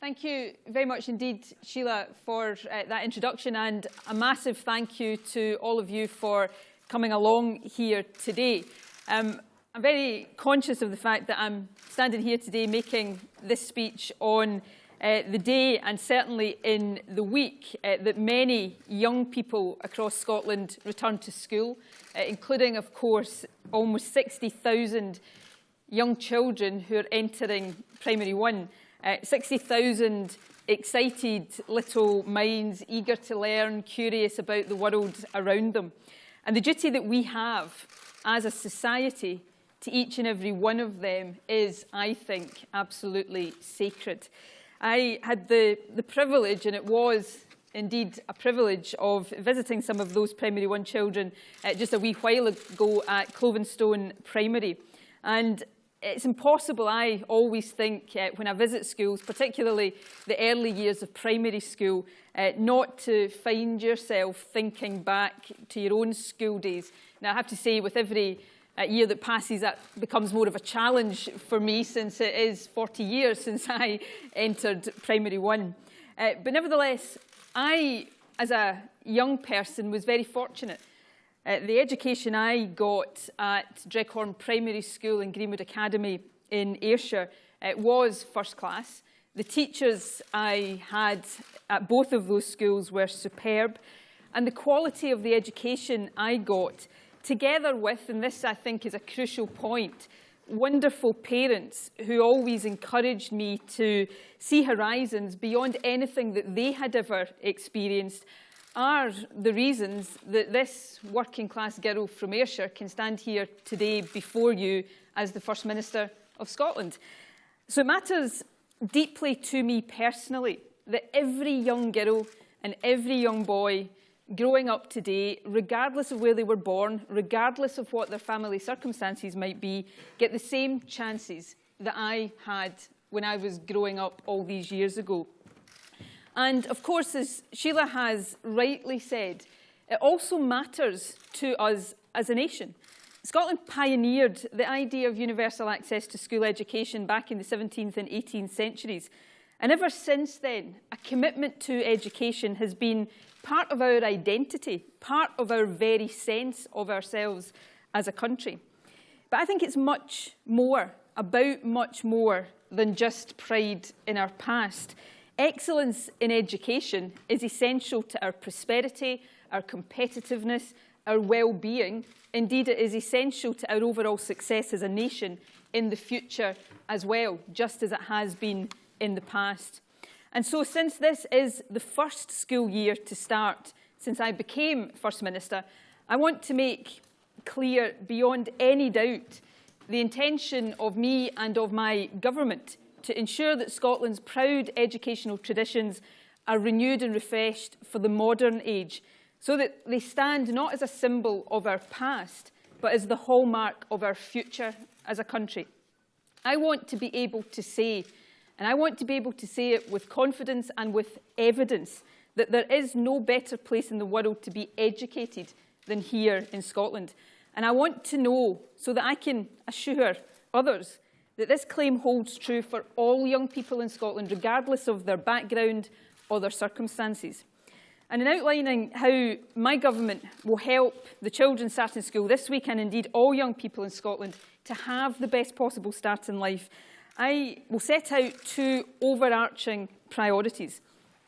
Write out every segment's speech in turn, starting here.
Thank you very much indeed, Sheila, for that introduction, and a massive thank you to all of you for coming along here today. I'm very conscious of the fact that I'm standing here today making this speech on the day, and certainly in the week, that many young people across Scotland return to school, including, of course, almost 60,000 young children who are entering Primary 1. 60,000 excited little minds, eager to learn, curious about the world around them. And the duty that we have as a society to each and every one of them is, I think, absolutely sacred. I had the privilege, and it was indeed a privilege, of visiting some of those Primary 1 children just a wee while ago at Clovenstone Primary. And it's impossible, I always think, when I visit schools, particularly the early years of primary school, not to find yourself thinking back to your own school days. Now, I have to say, with every year that passes, that becomes more of a challenge for me, since it is 40 years since I entered Primary 1. But nevertheless, I, as a young person, was very fortunate. The education I got at Dreghorn Primary School and Greenwood Academy in Ayrshire was first class. The teachers I had at both of those schools were superb, and the quality of the education I got, together with, and this I think is a crucial point, wonderful parents who always encouraged me to see horizons beyond anything that they had ever experienced, are the reasons that this working class girl from Ayrshire can stand here today before you as the First Minister of Scotland. So it matters deeply to me personally that every young girl and every young boy growing up today, regardless of where they were born, regardless of what their family circumstances might be, get the same chances that I had when I was growing up all these years ago. And of course, as Sheila has rightly said, it also matters to us as a nation. Scotland pioneered the idea of universal access to school education back in the 17th and 18th centuries. And ever since then, a commitment to education has been part of our identity, part of our very sense of ourselves as a country. But I think it's much more, about much more than just pride in our past. Excellence in education is essential to our prosperity, our competitiveness, our well-being. Indeed, it is essential to our overall success as a nation in the future as well, just as it has been in the past. And so, since this is the first school year to start since I became First Minister, I want to make clear beyond any doubt the intention of me and of my government to ensure that Scotland's proud educational traditions are renewed and refreshed for the modern age, so that they stand not as a symbol of our past, but as the hallmark of our future as a country. I want to be able to say, and I want to be able to say it with confidence and with evidence, that there is no better place in the world to be educated than here in Scotland. And I want to know, so that I can assure others, that this claim holds true for all young people in Scotland, regardless of their background or their circumstances. And in outlining how my government will help the children starting school this week, and indeed all young people in Scotland, to have the best possible start in life, I will set out two overarching priorities.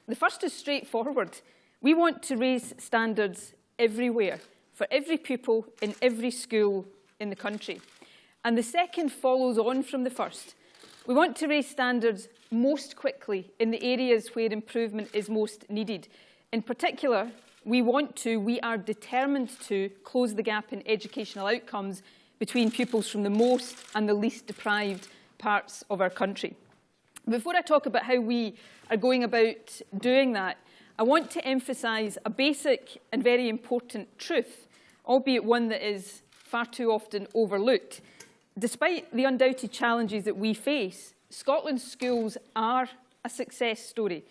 The first is straightforward. We want to raise standards everywhere, for every pupil in every school in the country. And the second follows on from the first. We want to raise standards most quickly in the areas where improvement is most needed. In particular, we are determined to close the gap in educational outcomes between pupils from the most and the least deprived parts of our country. Before I talk about how we are going about doing that, I want to emphasise a basic and very important truth, albeit one that is far too often overlooked. Despite the undoubted challenges that we face, Scotland's schools are a success story.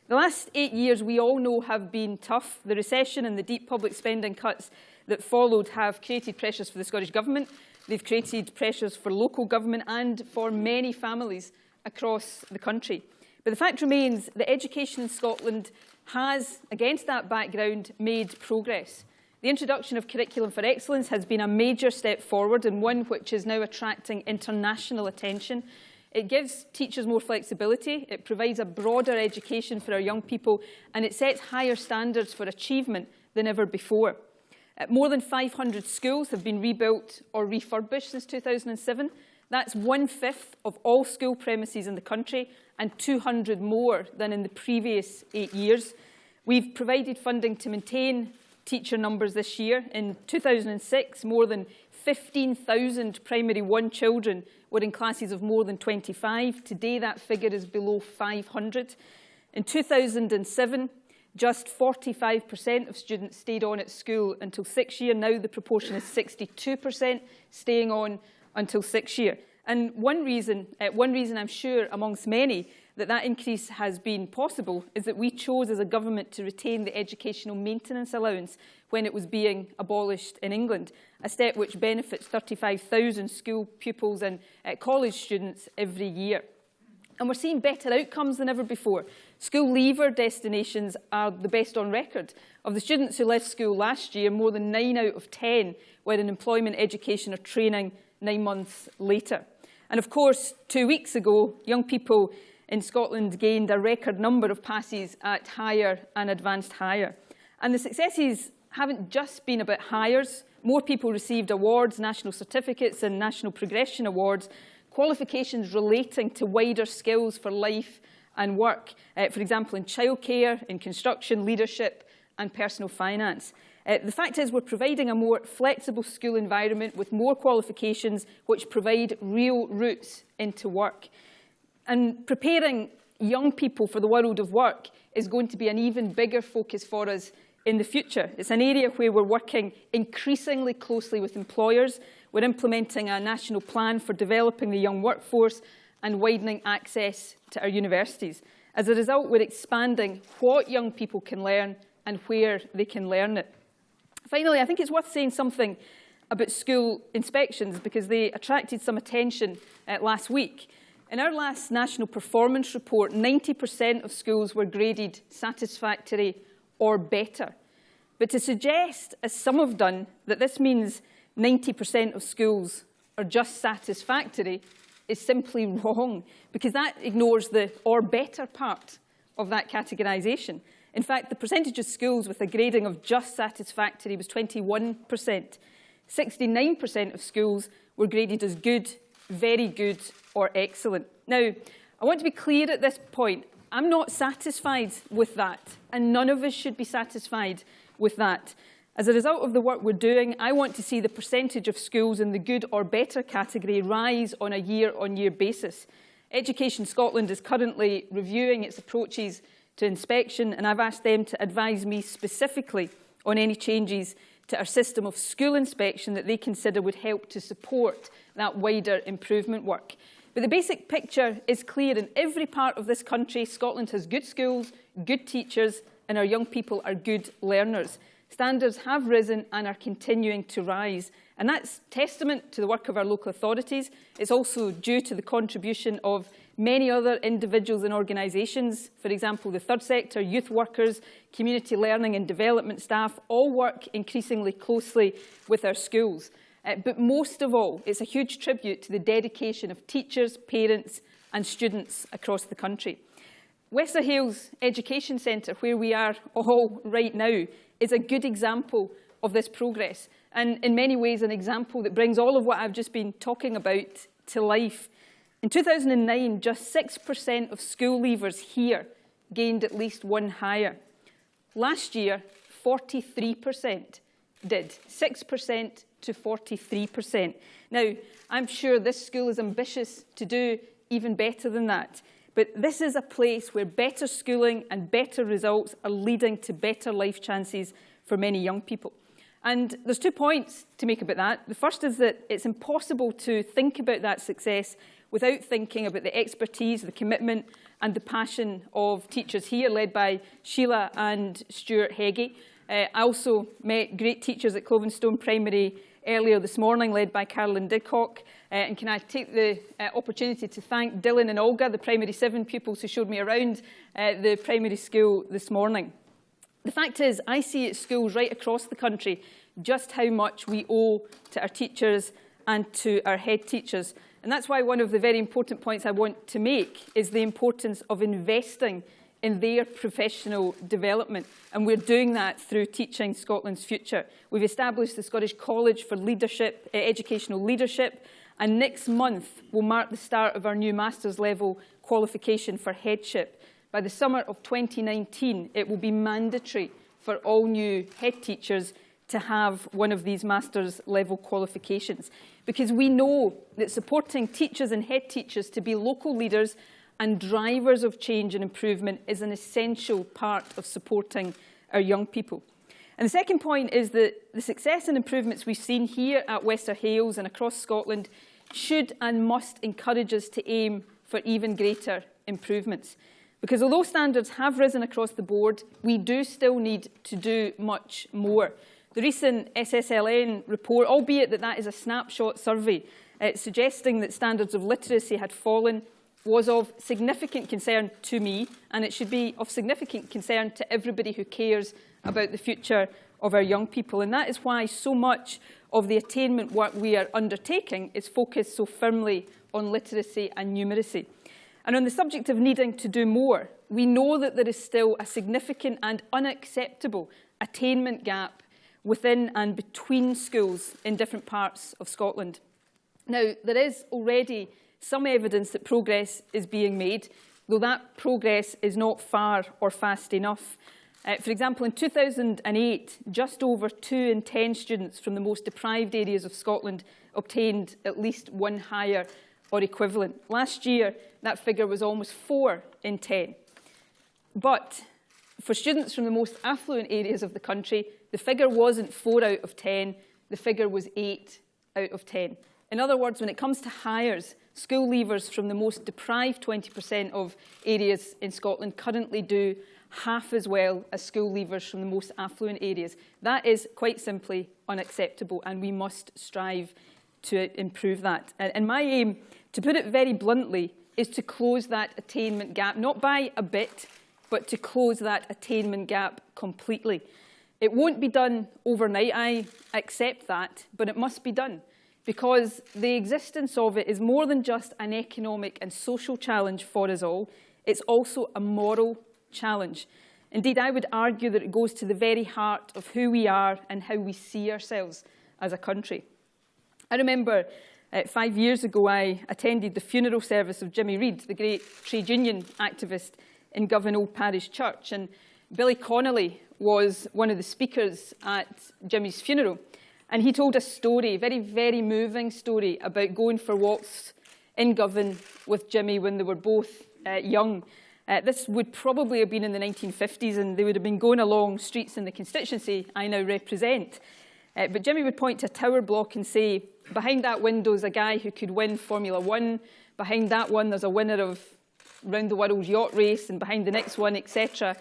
The last 8 years, we all know, have been tough. The recession and the deep public spending cuts that followed have created pressures for the Scottish Government. They've created pressures for local government and for many families across the country. But the fact remains that education in Scotland has, against that background, made progress. The introduction of Curriculum for Excellence has been a major step forward, and one which is now attracting international attention. It gives teachers more flexibility, it provides a broader education for our young people, and it sets higher standards for achievement than ever before. More than 500 schools have been rebuilt or refurbished since 2007. That's 1/5 of all school premises in the country and 200 more than in the previous 8 years. We've provided funding to maintain teacher numbers this year. In 2006, more than 15,000 primary 1 children were in classes of more than 25. Today, that figure is below 500. In 2007, just 45% of students stayed on at school until 6th year. Now the proportion is 62% staying on until 6th year. And one reason I'm sure amongst many that increase has been possible is that we chose as a government to retain the educational maintenance allowance when it was being abolished in England, a step which benefits 35,000 school pupils and college students every year. And we're seeing better outcomes than ever before. School leaver destinations are the best on record. Of the students who left school last year, more than 9 out of 10 were in employment, education or training 9 months later. And of course, 2 weeks ago, young people in Scotland gained a record number of passes at higher and advanced higher. And the successes haven't just been about hires. More people received awards, national certificates and national progression awards, qualifications relating to wider skills for life and work, for example, in childcare, in construction, leadership and personal finance. The fact is we're providing a more flexible school environment with more qualifications which provide real routes into work. And preparing young people for the world of work is going to be an even bigger focus for us in the future. It's an area where we're working increasingly closely with employers. We're implementing a national plan for developing the young workforce and widening access to our universities. As a result, we're expanding what young people can learn and where they can learn it. Finally, I think it's worth saying something about school inspections because they attracted some attention last week. In our last national performance report, 90% of schools were graded satisfactory or better. But to suggest, as some have done, that this means 90% of schools are just satisfactory is simply wrong, because that ignores the or better part of that categorisation. In fact, the percentage of schools with a grading of just satisfactory was 21%. 69% of schools were graded as good, very good or excellent. Now, I want to be clear at this point. I'm not satisfied with that, and none of us should be satisfied with that. As a result of the work we're doing, I want to see the percentage of schools in the good or better category rise on a year-on-year basis. Education Scotland is currently reviewing its approaches to inspection, and I've asked them to advise me specifically on any changes to our system of school inspection that they consider would help to support that wider improvement work. But the basic picture is clear. In every part of this country, Scotland has good schools, good teachers, and our young people are good learners. Standards have risen and are continuing to rise. And that's testament to the work of our local authorities. It's also due to the contribution of many other individuals and organisations. For example, the third sector, youth workers, community learning and development staff all work increasingly closely with our schools. But most of all, it's a huge tribute to the dedication of teachers, parents and students across the country. Wester Hailes Education Centre, where we are all right now, is a good example of this progress, and in many ways an example that brings all of what I've just been talking about to life. In 2009, just 6% of school leavers here gained at least one higher. Last year, 43% did, 6% to 43%. Now, I'm sure this school is ambitious to do even better than that. But this is a place where better schooling and better results are leading to better life chances for many young people. And there's 2 points to make about that. The first is that it's impossible to think about that success without thinking about the expertise, the commitment and the passion of teachers here, led by Sheila and Stuart Heggie. I also met great teachers at Clovenstone Primary earlier this morning, led by Carolyn Didcock. And can I take the opportunity to thank Dylan and Olga, the primary 7 pupils who showed me around the primary school this morning. The fact is, I see at schools right across the country just how much we owe to our teachers and to our head teachers. And that's why one of the very important points I want to make is the importance of investing in their professional development. And we're doing that through Teaching Scotland's Future. We've established the Scottish College for Leadership, Educational Leadership, and next month will mark the start of our new master's level qualification for headship. By the summer of 2019, it will be mandatory for all new head teachers to have one of these master's level qualifications, because we know that supporting teachers and head teachers to be local leaders and drivers of change and improvement is an essential part of supporting our young people. And the second point is that the success and improvements we've seen here at Wester Hailes and across Scotland should and must encourage us to aim for even greater improvements. Because although standards have risen across the board, we do still need to do much more. The recent SSLN report, albeit that is a snapshot survey, suggesting that standards of literacy had fallen, was of significant concern to me, and it should be of significant concern to everybody who cares about the future of our young people. And that is why so much of the attainment work we are undertaking is focused so firmly on literacy and numeracy. And on the subject of needing to do more, we know that there is still a significant and unacceptable attainment gap within and between schools in different parts of Scotland. Now, there is already some evidence that progress is being made, though that progress is not far or fast enough. For example, in 2008, just over 2 in 10 students from the most deprived areas of Scotland obtained at least 1 higher or equivalent. Last year, that figure was almost 4 in 10. But for students from the most affluent areas of the country, the figure wasn't 4 out of 10, the figure was 8 out of 10. In other words, when it comes to hires, school leavers from the most deprived 20% of areas in Scotland currently do half as well as school leavers from the most affluent areas. That is quite simply unacceptable, and we must strive to improve that. And my aim, to put it very bluntly, is to close that attainment gap, not by a bit, but to close that attainment gap completely. It won't be done overnight, I accept that, but it must be done, because the existence of it is more than just an economic and social challenge for us all, it's also a moral challenge. Indeed, I would argue that it goes to the very heart of who we are and how we see ourselves as a country. I remember 5 years ago I attended the funeral service of Jimmy Reid, the great trade union activist in Govan Old Parish Church, and Billy Connolly was one of the speakers at Jimmy's funeral. And he told a story, a very, very moving story, about going for walks in Govan with Jimmy when they were both young. This would probably have been in the 1950s, and they would have been going along streets in the constituency I now represent. But Jimmy would point to a tower block and say, behind that window is a guy who could win Formula 1, behind that one there's a winner of round the world yacht race, and behind the next one, etc.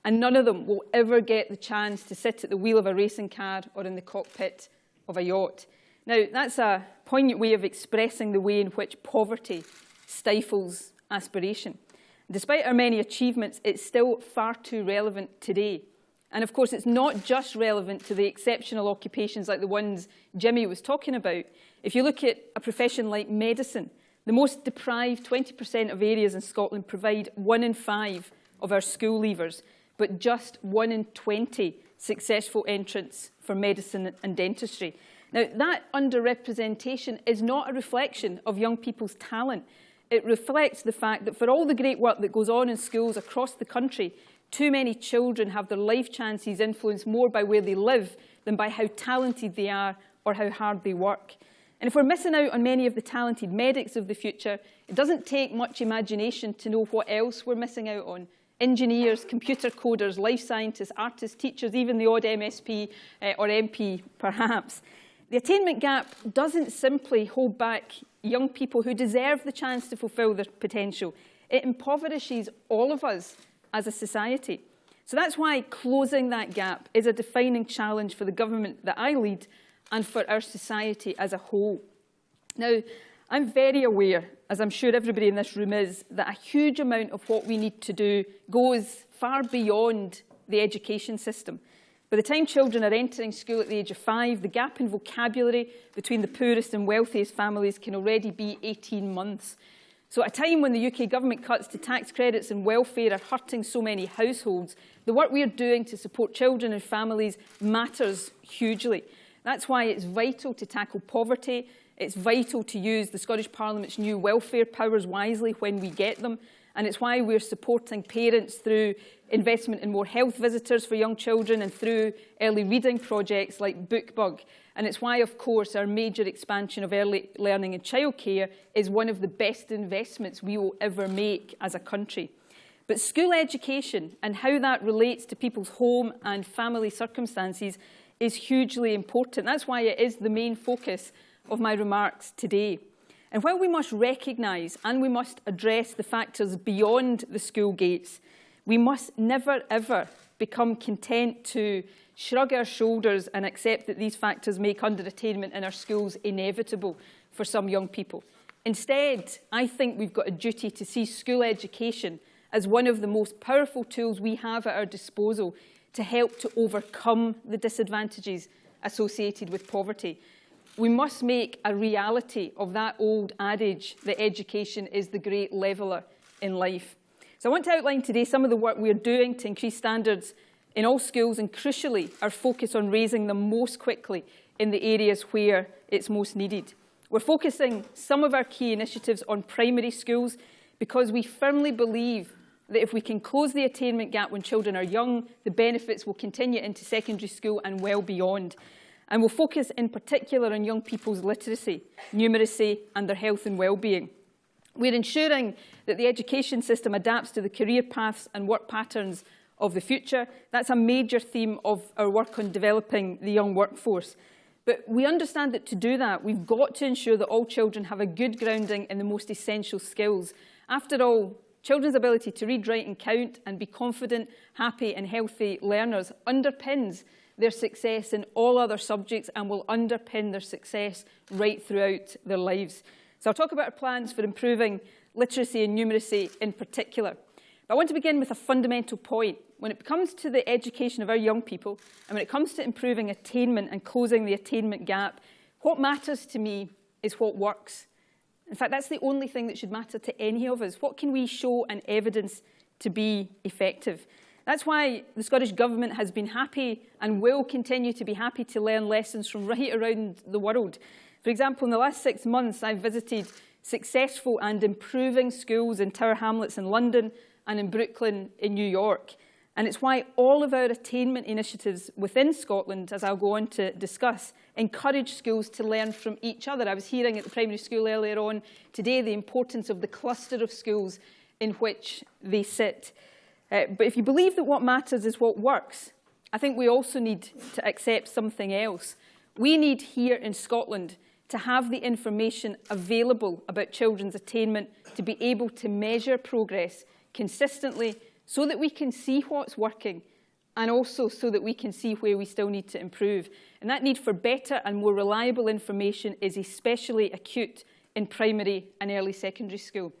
And none of them will ever get the chance to sit at the wheel of a racing car or in the cockpit of a yacht. Now, that's a poignant way of expressing the way in which poverty stifles aspiration. Despite our many achievements, it's still far too relevant today. And of course, it's not just relevant to the exceptional occupations like the ones Jimmy was talking about. If you look at a profession like medicine, the most deprived 20% of areas in Scotland provide 1 in 5 of our school leavers, but just 1 in 20 successful entrants for medicine and dentistry. Now, that underrepresentation is not a reflection of young people's talent. It reflects the fact that for all the great work that goes on in schools across the country, too many children have their life chances influenced more by where they live than by how talented they are or how hard they work. And if we're missing out on many of the talented medics of the future, it doesn't take much imagination to know what else we're missing out on. Engineers, computer coders, life scientists, artists, teachers, even the odd MSP or MP, perhaps. The attainment gap doesn't simply hold back young people who deserve the chance to fulfil their potential. It impoverishes all of us as a society. So that's why closing that gap is a defining challenge for the government that I lead and for our society as a whole. Now, I'm very aware, as I'm sure everybody in this room is, that a huge amount of what we need to do goes far beyond the education system. By the time children are entering school at the age of 5, the gap in vocabulary between the poorest and wealthiest families can already be 18 months. So at a time when the UK government cuts to tax credits and welfare are hurting so many households, the work we are doing to support children and families matters hugely. That's why it's vital to tackle poverty. It's vital to use the Scottish Parliament's new welfare powers wisely when we get them. And it's why we're supporting parents through investment in more health visitors for young children and through early reading projects like BookBug. And it's why, of course, our major expansion of early learning and childcare is one of the best investments we will ever make as a country. But school education and how that relates to people's home and family circumstances is hugely important. That's why it is the main focus of my remarks today. And while we must recognise and we must address the factors beyond the school gates, we must never, ever become content to shrug our shoulders and accept that these factors make under-attainment in our schools inevitable for some young people. Instead, I think we've got a duty to see school education as one of the most powerful tools we have at our disposal to help to overcome the disadvantages associated with poverty. We must make a reality of that old adage that education is the great leveller in life. So I want to outline today some of the work we're doing to increase standards in all schools and, crucially, our focus on raising them most quickly in the areas where it's most needed. We're focusing some of our key initiatives on primary schools because we firmly believe that if we can close the attainment gap when children are young, the benefits will continue into secondary school and well beyond. And we'll focus in particular on young people's literacy, numeracy and their health and well-being. We're ensuring that the education system adapts to the career paths and work patterns of the future. That's a major theme of our work on developing the young workforce. But we understand that to do that, we've got to ensure that all children have a good grounding in the most essential skills. After all, children's ability to read, write and count and be confident, happy and healthy learners underpins their success in all other subjects and will underpin their success right throughout their lives. So I'll talk about our plans for improving literacy and numeracy in particular. But I want to begin with a fundamental point. When it comes to the education of our young people, and when it comes to improving attainment and closing the attainment gap, what matters to me is what works. In fact, that's the only thing that should matter to any of us. What can we show and evidence to be effective? That's why the Scottish Government has been happy and will continue to be happy to learn lessons from right around the world. For example, in the last 6 months, I've visited successful and improving schools in Tower Hamlets in London and in Brooklyn in New York. And it's why all of our attainment initiatives within Scotland, as I'll go on to discuss, encourage schools to learn from each other. I was hearing at the primary school earlier on today the importance of the cluster of schools in which they sit. But if you believe that what matters is what works, I think we also need to accept something else. We need here in Scotland to have the information available about children's attainment to be able to measure progress consistently so that we can see what's working and also so that we can see where we still need to improve. And that need for better and more reliable information is especially acute in primary and early secondary school.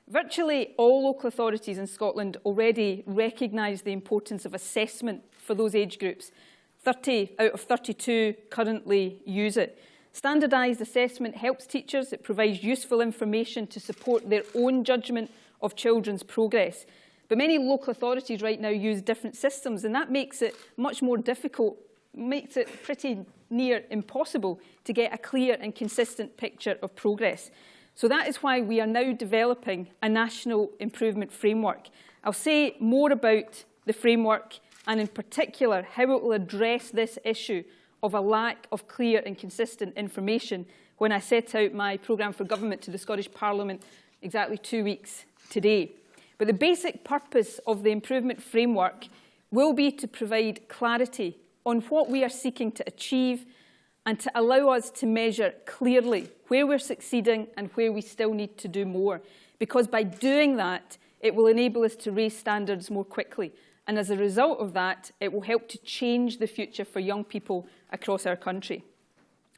Virtually all local authorities in Scotland already recognise the importance of assessment for those age groups. 30 out of 32 currently use it. Standardised assessment helps teachers. It provides useful information to support their own judgment of children's progress. But many local authorities right now use different systems, and that makes it much more difficult, makes it pretty near impossible to get a clear and consistent picture of progress. So that is why we are now developing a national improvement framework. I'll say more about the framework and in particular how it will address this issue of a lack of clear and consistent information when I set out my programme for government to the Scottish Parliament exactly 2 weeks today. But the basic purpose of the improvement framework will be to provide clarity on what we are seeking to achieve and to allow us to measure clearly where we're succeeding and where we still need to do more. Because by doing that, it will enable us to raise standards more quickly. And as a result of that, it will help to change the future for young people across our country.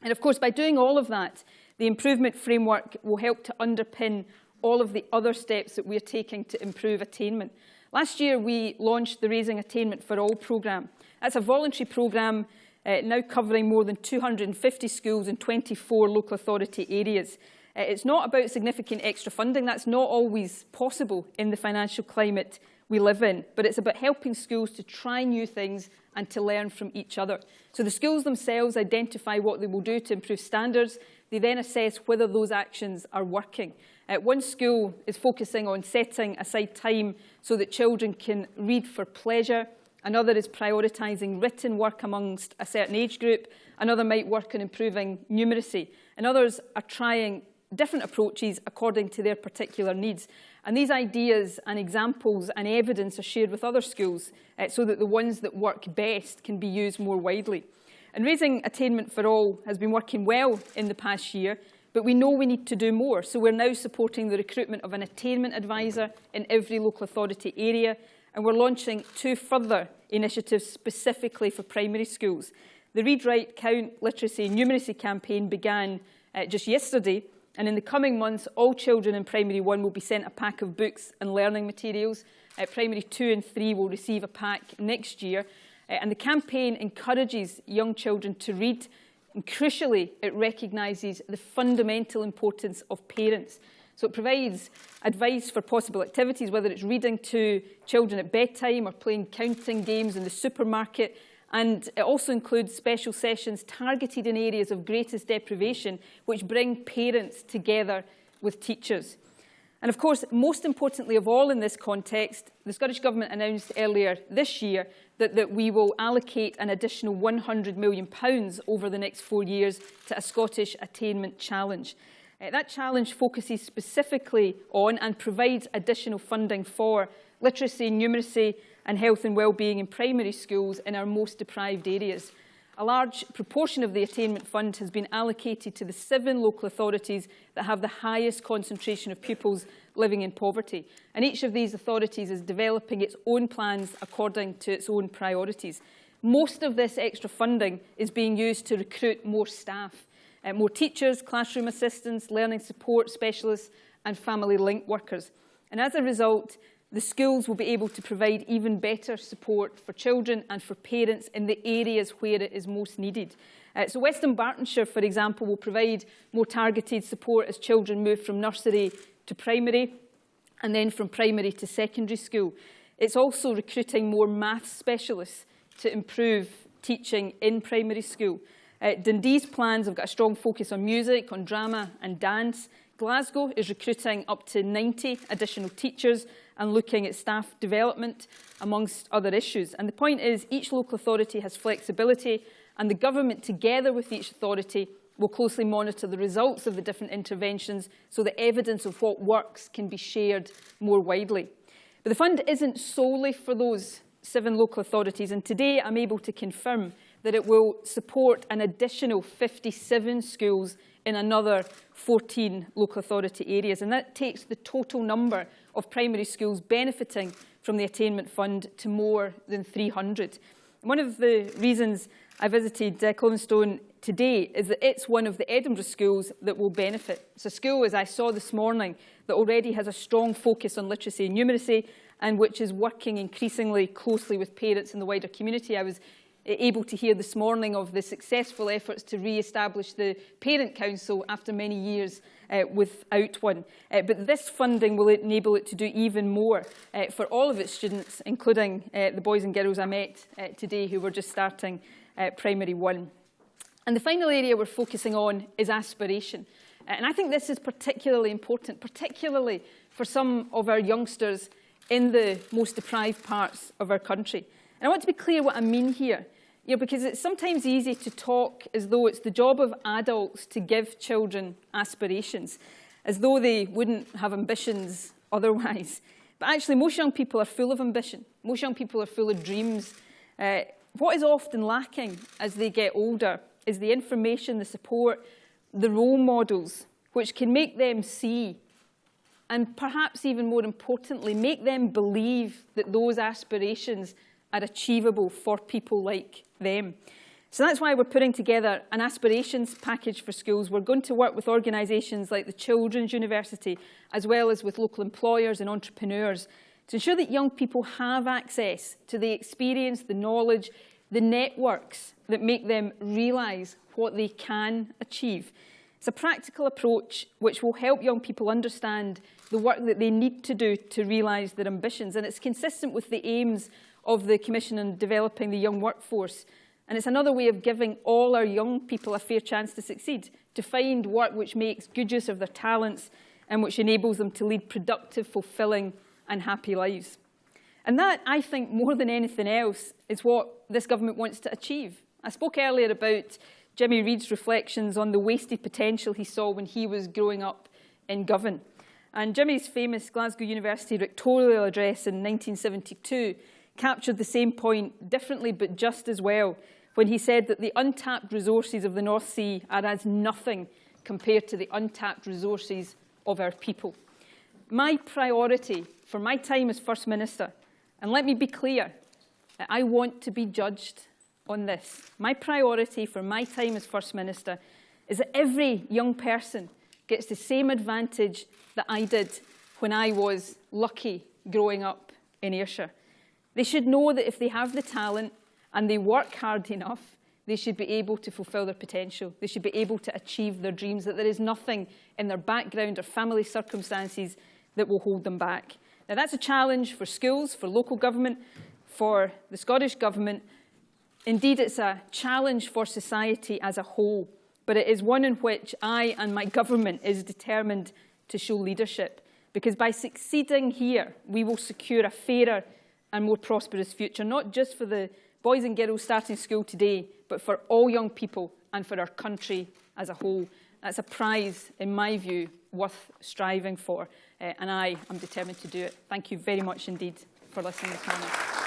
And of course, by doing all of that, The improvement framework will help to underpin all of the other steps that we're taking to improve attainment. Last year, we launched the Raising Attainment for All programme. That's a voluntary programme now covering more than 250 schools in 24 local authority areas. It's not about significant extra funding. That's not always possible in the financial climate we live in, but it's about helping schools to try new things and to learn from each other. So the schools themselves identify what they will do to improve standards. They then assess whether those actions are working. One school is focusing on setting aside time so that children can read for pleasure. Another is prioritising written work amongst a certain age group. Another might work on improving numeracy. And others are trying different approaches according to their particular needs. And these ideas and examples and evidence are shared with other schools so that the ones that work best can be used more widely. And Raising Attainment for All has been working well in the past year, but we know we need to do more. So we're now supporting the recruitment of an attainment advisor in every local authority area, and we're launching 2 further initiatives specifically for primary schools. The Read, Write, Count, Literacy and Numeracy campaign began just yesterday, and in the coming months, all children in Primary 1 will be sent a pack of books and learning materials. Primary 2 and 3 will receive a pack next year. And the campaign encourages young children to read, and crucially, it recognises the fundamental importance of parents. So it provides advice for possible activities, whether it's reading to children at bedtime or playing counting games in the supermarket. And it also includes special sessions targeted in areas of greatest deprivation, which bring parents together with teachers. And of course, most importantly of all in this context, the Scottish Government announced earlier this year that we will allocate an additional £100 million over the next 4 years to a Scottish Attainment Challenge. That challenge focuses specifically on and provides additional funding for literacy, numeracy and health and wellbeing in primary schools in our most deprived areas. A large proportion of the Attainment Fund has been allocated to the 7 local authorities that have the highest concentration of pupils living in poverty. And each of these authorities is developing its own plans according to its own priorities. Most of this extra funding is being used to recruit more staff, more teachers, classroom assistants, learning support specialists and family link workers. And as a result, the schools will be able to provide even better support for children and for parents in the areas where it is most needed. So Western Bartonshire, for example, will provide more targeted support as children move from nursery to primary and then from primary to secondary school. It's also recruiting more maths specialists to improve teaching in primary school. Dundee's plans have got a strong focus on music, on drama and dance. Glasgow is recruiting up to 90 additional teachers and looking at staff development, amongst other issues. And the point is, each local authority has flexibility, and the government, together with each authority, will closely monitor the results of the different interventions so that evidence of what works can be shared more widely. But the fund isn't solely for those 7 local authorities, and today I'm able to confirm that it will support an additional 57 schools in another 14 local authority areas. And that takes the total number of primary schools benefiting from the Attainment Fund to more than 300. One of the reasons I visited Collinstone today is that it's one of the Edinburgh schools that will benefit. It's a school, as I saw this morning, that already has a strong focus on literacy and numeracy and which is working increasingly closely with parents in the wider community. I was able to hear this morning of the successful efforts to re-establish the Parent Council after many years without one. But this funding will enable it to do even more for all of its students, including the boys and girls I met today who were just starting Primary 1. And the final area we're focusing on is aspiration. And I think this is particularly important, particularly for some of our youngsters in the most deprived parts of our country. And I want to be clear what I mean here, because it's sometimes easy to talk as though it's the job of adults to give children aspirations, as though they wouldn't have ambitions otherwise. But actually, most young people are full of ambition. Most young people are full of dreams. What is often lacking as they get older is the information, the support, the role models, which can make them see, and perhaps even more importantly, make them believe that those aspirations are achievable for people like them. So that's why we're putting together an aspirations package for schools. We're going to work with organisations like the Children's University, as well as with local employers and entrepreneurs, to ensure that young people have access to the experience, the knowledge, the networks that make them realise what they can achieve. It's a practical approach which will help young people understand the work that they need to do to realise their ambitions, and it's consistent with the aims of the Commission on Developing the Young Workforce. And it's another way of giving all our young people a fair chance to succeed, to find work which makes good use of their talents and which enables them to lead productive, fulfilling and happy lives. And that, I think, more than anything else, is what this government wants to achieve. I spoke earlier about Jimmy Reid's reflections on the wasted potential he saw when he was growing up in Govan. And Jimmy's famous Glasgow University rectorial address in 1972 captured the same point differently but just as well, when he said that the untapped resources of the North Sea are as nothing compared to the untapped resources of our people. My priority for my time as First Minister, and let me be clear, I want to be judged on this. My priority for my time as First Minister is that every young person gets the same advantage that I did when I was lucky growing up in Ayrshire. They should know that if they have the talent and they work hard enough, they should be able to fulfil their potential. They should be able to achieve their dreams, that there is nothing in their background or family circumstances that will hold them back. Now, that's a challenge for schools, for local government, for the Scottish Government. Indeed, it's a challenge for society as a whole, but it is one in which I and my government is determined to show leadership, because by succeeding here, we will secure a fairer and more prosperous future, not just for the boys and girls starting school today, but for all young people and for our country as a whole. That's a prize, in my view, worth striving for, and I am determined to do it. Thank you very much indeed for listening this morning.